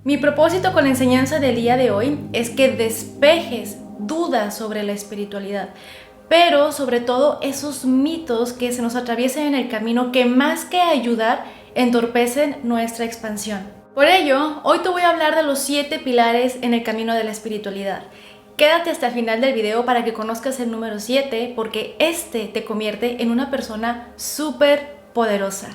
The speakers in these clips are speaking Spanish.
Mi propósito con la enseñanza del día de hoy es que despejes dudas sobre la espiritualidad, pero sobre todo esos mitos que se nos atraviesan en el camino que más que ayudar, entorpecen nuestra expansión. Por ello, hoy te voy a hablar de los 7 pilares en el camino de la espiritualidad. Quédate hasta el final del video para que conozcas el número 7, porque este te convierte en una persona súper poderosa.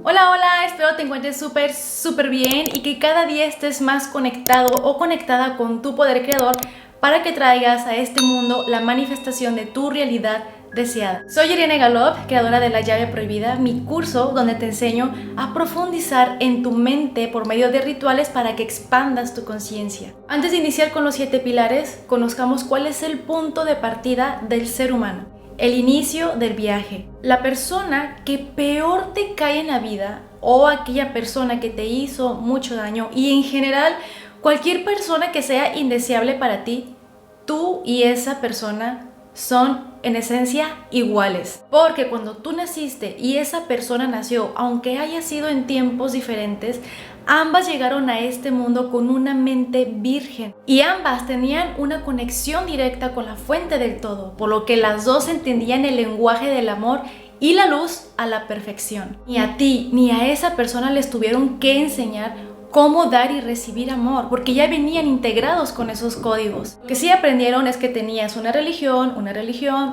Hola, espero te encuentres súper bien y que cada día estés más conectado o conectada con tu poder creador para que traigas a este mundo la manifestación de tu realidad deseada. Soy Irene Galop, creadora de La Llave Prohibida, mi curso donde te enseño a profundizar en tu mente por medio de rituales para que expandas tu conciencia. Antes de iniciar con los 7 pilares, conozcamos cuál es el punto de partida del ser humano. El inicio del viaje. La persona que peor te cae en la vida o aquella persona que te hizo mucho daño y en general cualquier persona que sea indeseable para ti, tú y esa persona son en esencia iguales. Porque cuando tú naciste y esa persona nació, aunque haya sido en tiempos diferentes, ambas llegaron a este mundo con una mente virgen y ambas tenían una conexión directa con la fuente del todo, por lo que las dos entendían el lenguaje del amor y la luz a la perfección. Ni a ti ni a esa persona les tuvieron que enseñar cómo dar y recibir amor, porque ya venían integrados con esos códigos. Lo que sí aprendieron es que tenías una religión,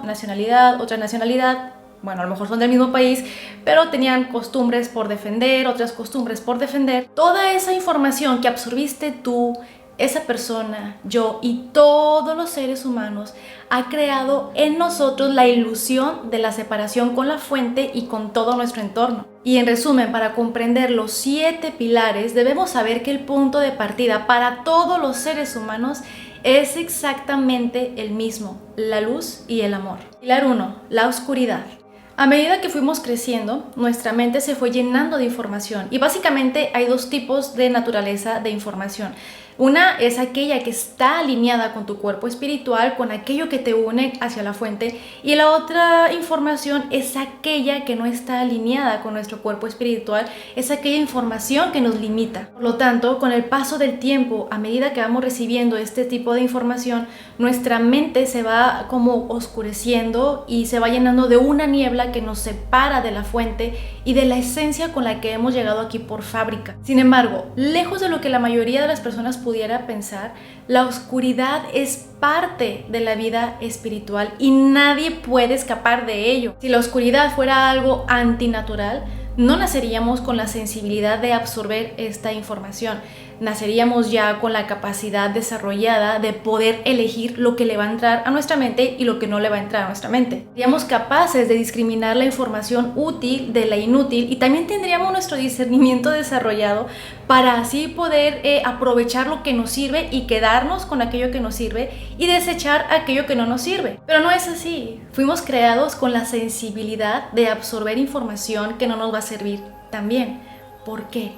nacionalidad, otra nacionalidad. Bueno, a lo mejor son del mismo país, pero tenían costumbres por defender, otras costumbres por defender. Toda esa información que absorbiste tú, esa persona, yo y todos los seres humanos ha creado en nosotros la ilusión de la separación con la fuente y con todo nuestro entorno. Y en resumen, para comprender los 7 pilares, debemos saber que el punto de partida para todos los seres humanos es exactamente el mismo: la luz y el amor. Pilar 1, la oscuridad. A medida que fuimos creciendo, nuestra mente se fue llenando de información y básicamente hay 2 tipos de naturaleza de información. Una es aquella que está alineada con tu cuerpo espiritual, con aquello que te une hacia la fuente, y la otra información es aquella que no está alineada con nuestro cuerpo espiritual, es aquella información que nos limita. Por lo tanto, con el paso del tiempo, a medida que vamos recibiendo este tipo de información, nuestra mente se va como oscureciendo y se va llenando de una niebla que nos separa de la fuente y de la esencia con la que hemos llegado aquí por fábrica. Sin embargo, lejos de lo que la mayoría de las personas pudiera pensar, la oscuridad es parte de la vida espiritual y nadie puede escapar de ello. Si la oscuridad fuera algo antinatural, no naceríamos con la sensibilidad de absorber esta información. Naceríamos ya con la capacidad desarrollada de poder elegir lo que le va a entrar a nuestra mente y lo que no le va a entrar a nuestra mente. Seríamos capaces de discriminar la información útil de la inútil y también tendríamos nuestro discernimiento desarrollado para así poder aprovechar lo que nos sirve y quedarnos con aquello que nos sirve y desechar aquello que no nos sirve. Pero no es así. Fuimos creados con la sensibilidad de absorber información que no nos va a servir también. ¿Por qué?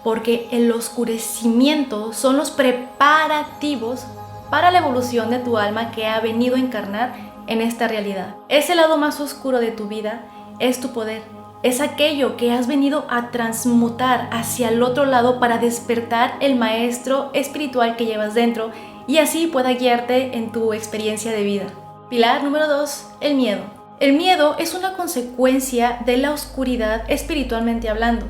Porque el oscurecimiento son los preparativos para la evolución de tu alma que ha venido a encarnar en esta realidad. Ese lado más oscuro de tu vida es tu poder. Es aquello que has venido a transmutar hacia el otro lado para despertar el maestro espiritual que llevas dentro y así pueda guiarte en tu experiencia de vida. Pilar número 2, el miedo. El miedo es una consecuencia de la oscuridad espiritualmente hablando,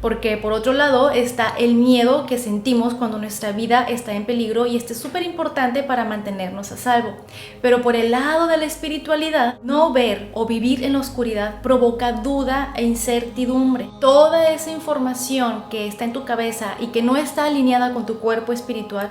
porque por otro lado está el miedo que sentimos cuando nuestra vida está en peligro y este es súper importante para mantenernos a salvo. Pero por el lado de la espiritualidad, no ver o vivir en la oscuridad provoca duda e incertidumbre. Toda esa información que está en tu cabeza y que no está alineada con tu cuerpo espiritual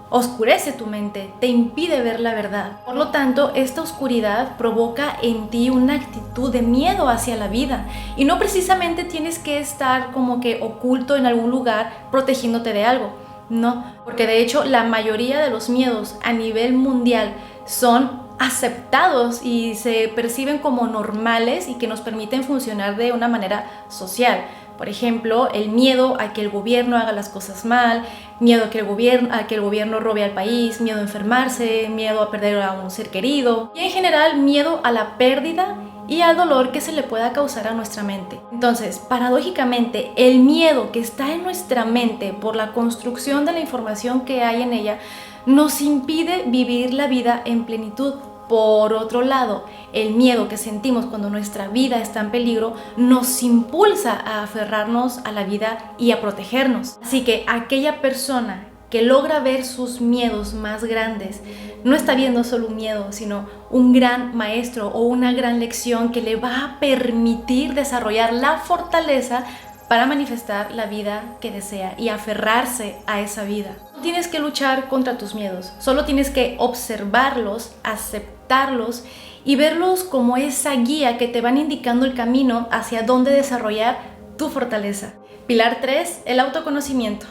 oscurece tu mente, te impide ver la verdad. Por lo tanto, esta oscuridad provoca en ti una actitud de miedo hacia la vida. Y no precisamente tienes que estar como que oculto en algún lugar protegiéndote de algo. No, porque de hecho la mayoría de los miedos a nivel mundial son aceptados y se perciben como normales y que nos permiten funcionar de una manera social. Por ejemplo, el miedo a que el gobierno haga las cosas mal, miedo a que el gobierno robe al país, miedo a enfermarse, miedo a perder a un ser querido y en general miedo a la pérdida y al dolor que se le pueda causar a nuestra mente. Entonces, paradójicamente, el miedo que está en nuestra mente por la construcción de la información que hay en ella nos impide vivir la vida en plenitud. Por otro lado, el miedo que sentimos cuando nuestra vida está en peligro nos impulsa a aferrarnos a la vida y a protegernos. Así que aquella persona que logra ver sus miedos más grandes no está viendo solo un miedo, sino un gran maestro o una gran lección que le va a permitir desarrollar la fortaleza para manifestar la vida que desea y aferrarse a esa vida. No tienes que luchar contra tus miedos, solo tienes que observarlos, aceptarlos y verlos como esa guía que te van indicando el camino hacia dónde desarrollar tu fortaleza. Pilar 3, el autoconocimiento.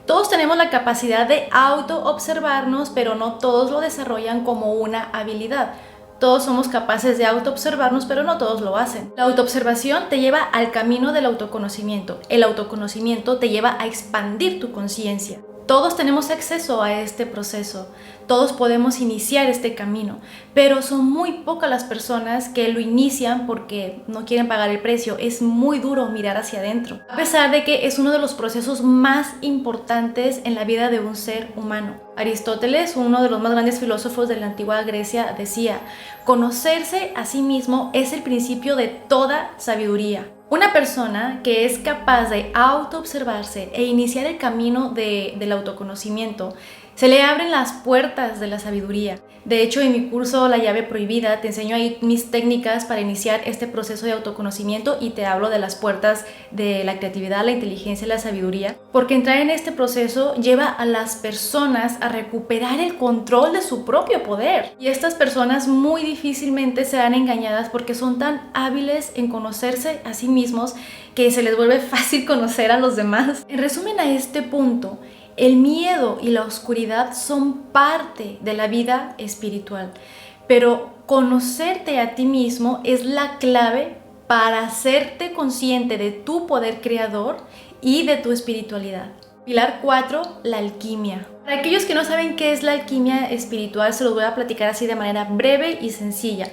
Todos tenemos la capacidad de auto-observarnos, pero no todos lo desarrollan como una habilidad. Todos somos capaces de autoobservarnos, pero no todos lo hacen. La autoobservación te lleva al camino del autoconocimiento. El autoconocimiento te lleva a expandir tu conciencia. Todos tenemos acceso a este proceso, todos podemos iniciar este camino, pero son muy pocas las personas que lo inician porque no quieren pagar el precio. Es muy duro mirar hacia adentro, a pesar de que es uno de los procesos más importantes en la vida de un ser humano. Aristóteles, uno de los más grandes filósofos de la antigua Grecia, decía: conocerse a sí mismo es el principio de toda sabiduría. Una persona que es capaz de autoobservarse e iniciar el camino del autoconocimiento, se le abren las puertas de la sabiduría. De hecho, en mi curso La llave prohibida te enseño ahí mis técnicas para iniciar este proceso de autoconocimiento y te hablo de las puertas de la creatividad, la inteligencia y la sabiduría, porque entrar en este proceso lleva a las personas a recuperar el control de su propio poder. Y estas personas muy difícilmente serán engañadas porque son tan hábiles en conocerse a sí mismos que se les vuelve fácil conocer a los demás. En resumen, a este punto, el miedo y la oscuridad son parte de la vida espiritual, pero conocerte a ti mismo es la clave para hacerte consciente de tu poder creador y de tu espiritualidad. Pilar 4, la alquimia. Para aquellos que no saben qué es la alquimia espiritual, se los voy a platicar así de manera breve y sencilla.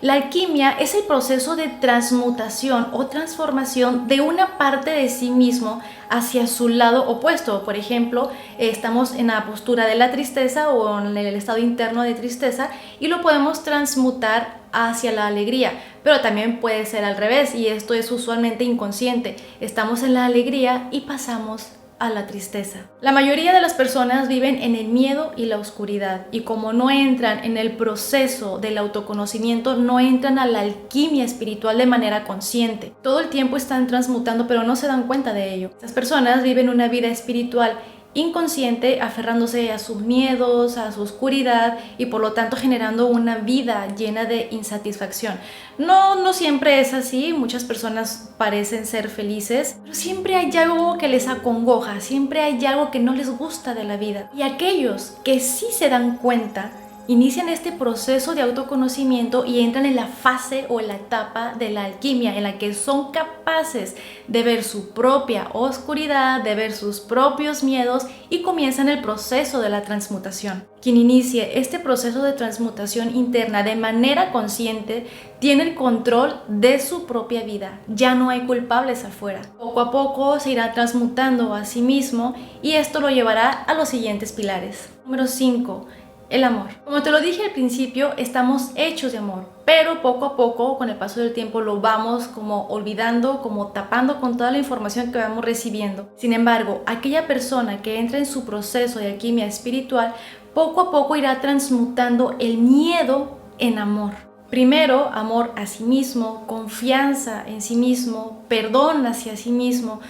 La alquimia es el proceso de transmutación o transformación de una parte de sí mismo hacia su lado opuesto. Por ejemplo, estamos en la postura de la tristeza o en el estado interno de tristeza y lo podemos transmutar hacia la alegría, pero también puede ser al revés y esto es usualmente inconsciente. Estamos en la alegría y pasamos a la tristeza. La mayoría de las personas viven en el miedo y la oscuridad y como no entran en el proceso del autoconocimiento, no entran a la alquimia espiritual de manera consciente. Todo el tiempo están transmutando pero no se dan cuenta de ello. Estas personas viven una vida espiritual inconsciente, aferrándose a sus miedos, a su oscuridad y por lo tanto generando una vida llena de insatisfacción. No siempre es así, muchas personas parecen ser felices, pero siempre hay algo que les acongoja, siempre hay algo que no les gusta de la vida. Y aquellos que sí se dan cuenta, inician este proceso de autoconocimiento y entran en la fase o en la etapa de la alquimia en la que son capaces de ver su propia oscuridad, de ver sus propios miedos y comienzan el proceso de la transmutación. Quien inicie este proceso de transmutación interna de manera consciente tiene el control de su propia vida. Ya no hay culpables afuera. Poco a poco se irá transmutando a sí mismo y esto lo llevará a los siguientes pilares. Número 5. El amor. Como te lo dije al principio, estamos hechos de amor, pero poco a poco, con el paso del tiempo, lo vamos como olvidando, como tapando con toda la información que vamos recibiendo. Sin embargo, aquella persona que entra en su proceso de alquimia espiritual, poco a poco irá transmutando el miedo en amor. Primero, amor a sí mismo, confianza en sí mismo, perdón hacia sí mismo.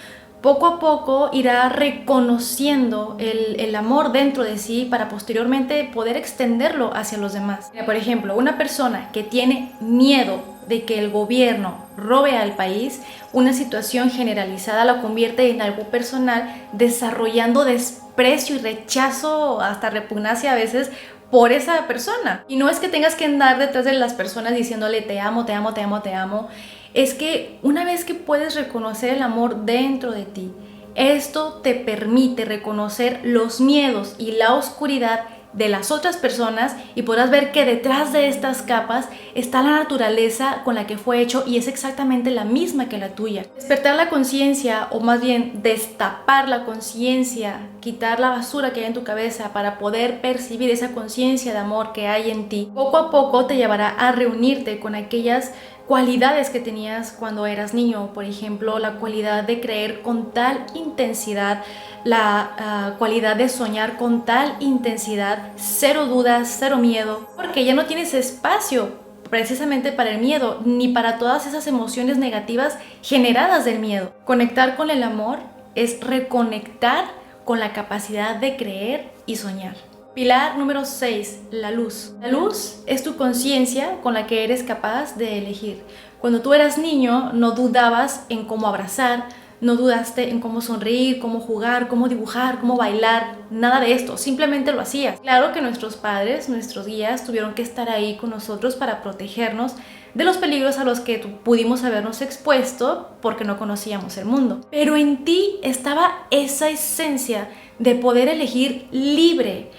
Poco a poco irá reconociendo el amor dentro de sí para posteriormente poder extenderlo hacia los demás. Por ejemplo, una persona que tiene miedo de que el gobierno robe al país, una situación generalizada la convierte en algo personal, desarrollando desprecio y rechazo, hasta repugnancia a veces, por esa persona. Y no es que tengas que andar detrás de las personas diciéndole te amo, te amo, te amo, te amo. Es que una vez que puedes reconocer el amor dentro de ti, esto te permite reconocer los miedos y la oscuridad de las otras personas y podrás ver que detrás de estas capas está la naturaleza con la que fue hecho y es exactamente la misma que la tuya. Despertar la conciencia, o más bien destapar la conciencia, quitar la basura que hay en tu cabeza para poder percibir esa conciencia de amor que hay en ti, poco a poco te llevará a reunirte con aquellas cualidades que tenías cuando eras niño. Por ejemplo, la cualidad de creer con tal intensidad, la cualidad de soñar con tal intensidad, cero dudas, cero miedo, porque ya no tienes espacio precisamente para el miedo, ni para todas esas emociones negativas generadas del miedo. Conectar con el amor es reconectar con la capacidad de creer y soñar. Pilar número 6, la luz. La luz es tu conciencia con la que eres capaz de elegir. Cuando tú eras niño, no dudabas en cómo abrazar, no dudaste en cómo sonreír, cómo jugar, cómo dibujar, cómo bailar, nada de esto, simplemente lo hacías. Claro que nuestros padres, nuestros guías, tuvieron que estar ahí con nosotros para protegernos de los peligros a los que pudimos habernos expuesto porque no conocíamos el mundo. Pero en ti estaba esa esencia de poder elegir libre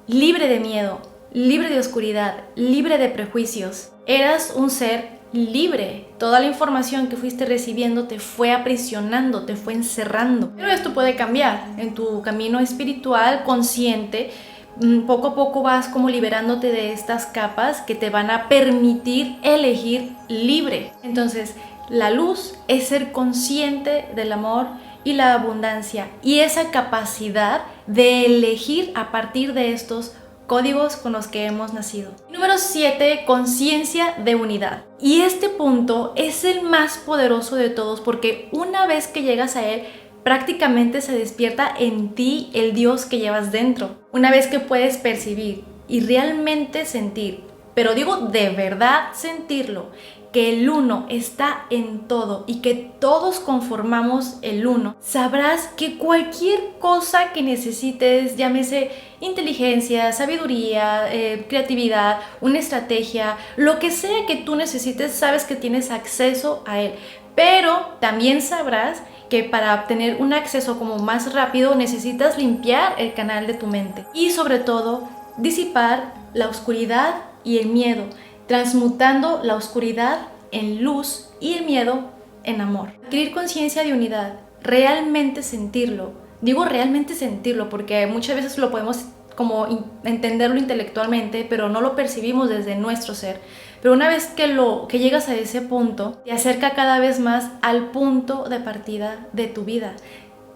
de miedo, libre de oscuridad, libre de prejuicios. Eras un ser libre. Toda la información que fuiste recibiendo te fue aprisionando, te fue encerrando. Pero esto puede cambiar. En tu camino espiritual, consciente, poco a poco vas como liberándote de estas capas que te van a permitir elegir libre. Entonces, la luz es ser consciente del amor y la abundancia y esa capacidad de elegir a partir de estos códigos con los que hemos nacido. Número 7, conciencia de unidad. Y este punto es el más poderoso de todos porque una vez que llegas a él, prácticamente se despierta en ti el Dios que llevas dentro. Una vez que puedes percibir y realmente sentir, pero digo de verdad sentirlo, que el uno está en todo y que todos conformamos el uno, sabrás que cualquier cosa que necesites, llámese inteligencia, sabiduría, creatividad, una estrategia, lo que sea que tú necesites, sabes que tienes acceso a él. Pero también sabrás que para obtener un acceso como más rápido necesitas limpiar el canal de tu mente y sobre todo disipar la oscuridad y el miedo, transmutando la oscuridad en luz y el miedo en amor. Adquirir conciencia de unidad, realmente sentirlo. Digo realmente sentirlo porque muchas veces lo podemos como entenderlo intelectualmente, pero no lo percibimos desde nuestro ser. Pero una vez que llegas a ese punto, te acerca cada vez más al punto de partida de tu vida.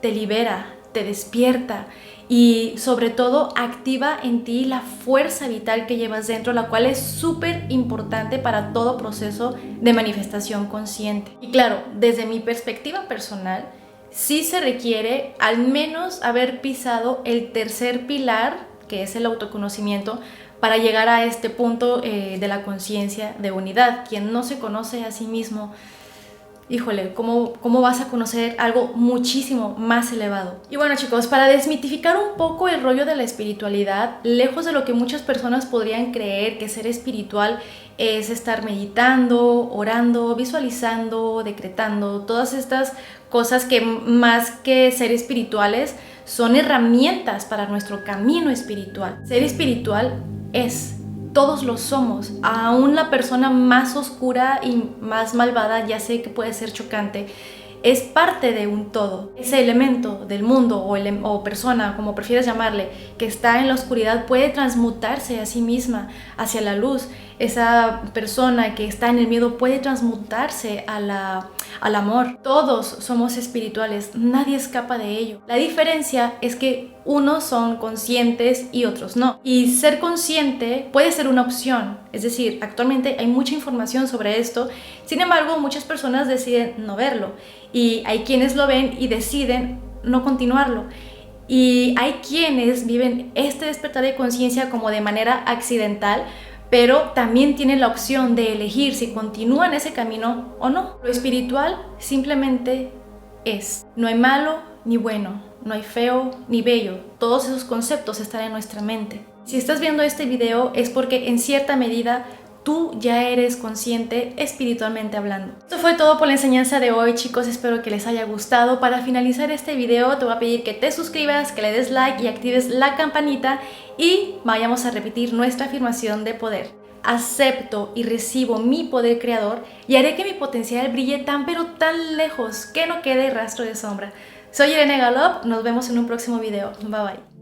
Te libera, te despierta y sobre todo activa en ti la fuerza vital que llevas dentro, la cual es súper importante para todo proceso de manifestación consciente. Y claro, desde mi perspectiva personal, sí se requiere al menos haber pisado el tercer pilar, que es el autoconocimiento, para llegar a este punto de la conciencia de unidad. Quien no se conoce a sí mismo, híjole, ¿cómo vas a conocer algo muchísimo más elevado? Y bueno, chicos, para desmitificar un poco el rollo de la espiritualidad, lejos de lo que muchas personas podrían creer que ser espiritual es estar meditando, orando, visualizando, decretando, todas estas cosas que más que ser espirituales son herramientas para nuestro camino espiritual. Ser espiritual todos lo somos, aún la persona más oscura y más malvada, ya sé que puede ser chocante, es parte de un todo. Ese elemento del mundo o persona, como prefieras llamarle, que está en la oscuridad puede transmutarse a sí misma hacia la luz. Esa persona que está en el miedo puede transmutarse al amor. Todos somos espirituales, nadie escapa de ello. La diferencia es que unos son conscientes y otros no. Y ser consciente puede ser una opción. Es decir, actualmente hay mucha información sobre esto. Sin embargo, muchas personas deciden no verlo. Y hay quienes lo ven y deciden no continuarlo. Y hay quienes viven este despertar de conciencia como de manera accidental, pero también tienen la opción de elegir si continúan ese camino o no. Lo espiritual simplemente es. No hay malo ni bueno, no hay feo ni bello. Todos esos conceptos están en nuestra mente. Si estás viendo este video es porque en cierta medida tú ya eres consciente espiritualmente hablando. Esto fue todo por la enseñanza de hoy, chicos. Espero que les haya gustado. Para finalizar este video te voy a pedir que te suscribas, que le des like y actives la campanita y vayamos a repetir nuestra afirmación de poder. Acepto y recibo mi poder creador y haré que mi potencial brille tan pero tan lejos que no quede rastro de sombra. Soy Irene Galop, nos vemos en un próximo video. Bye bye.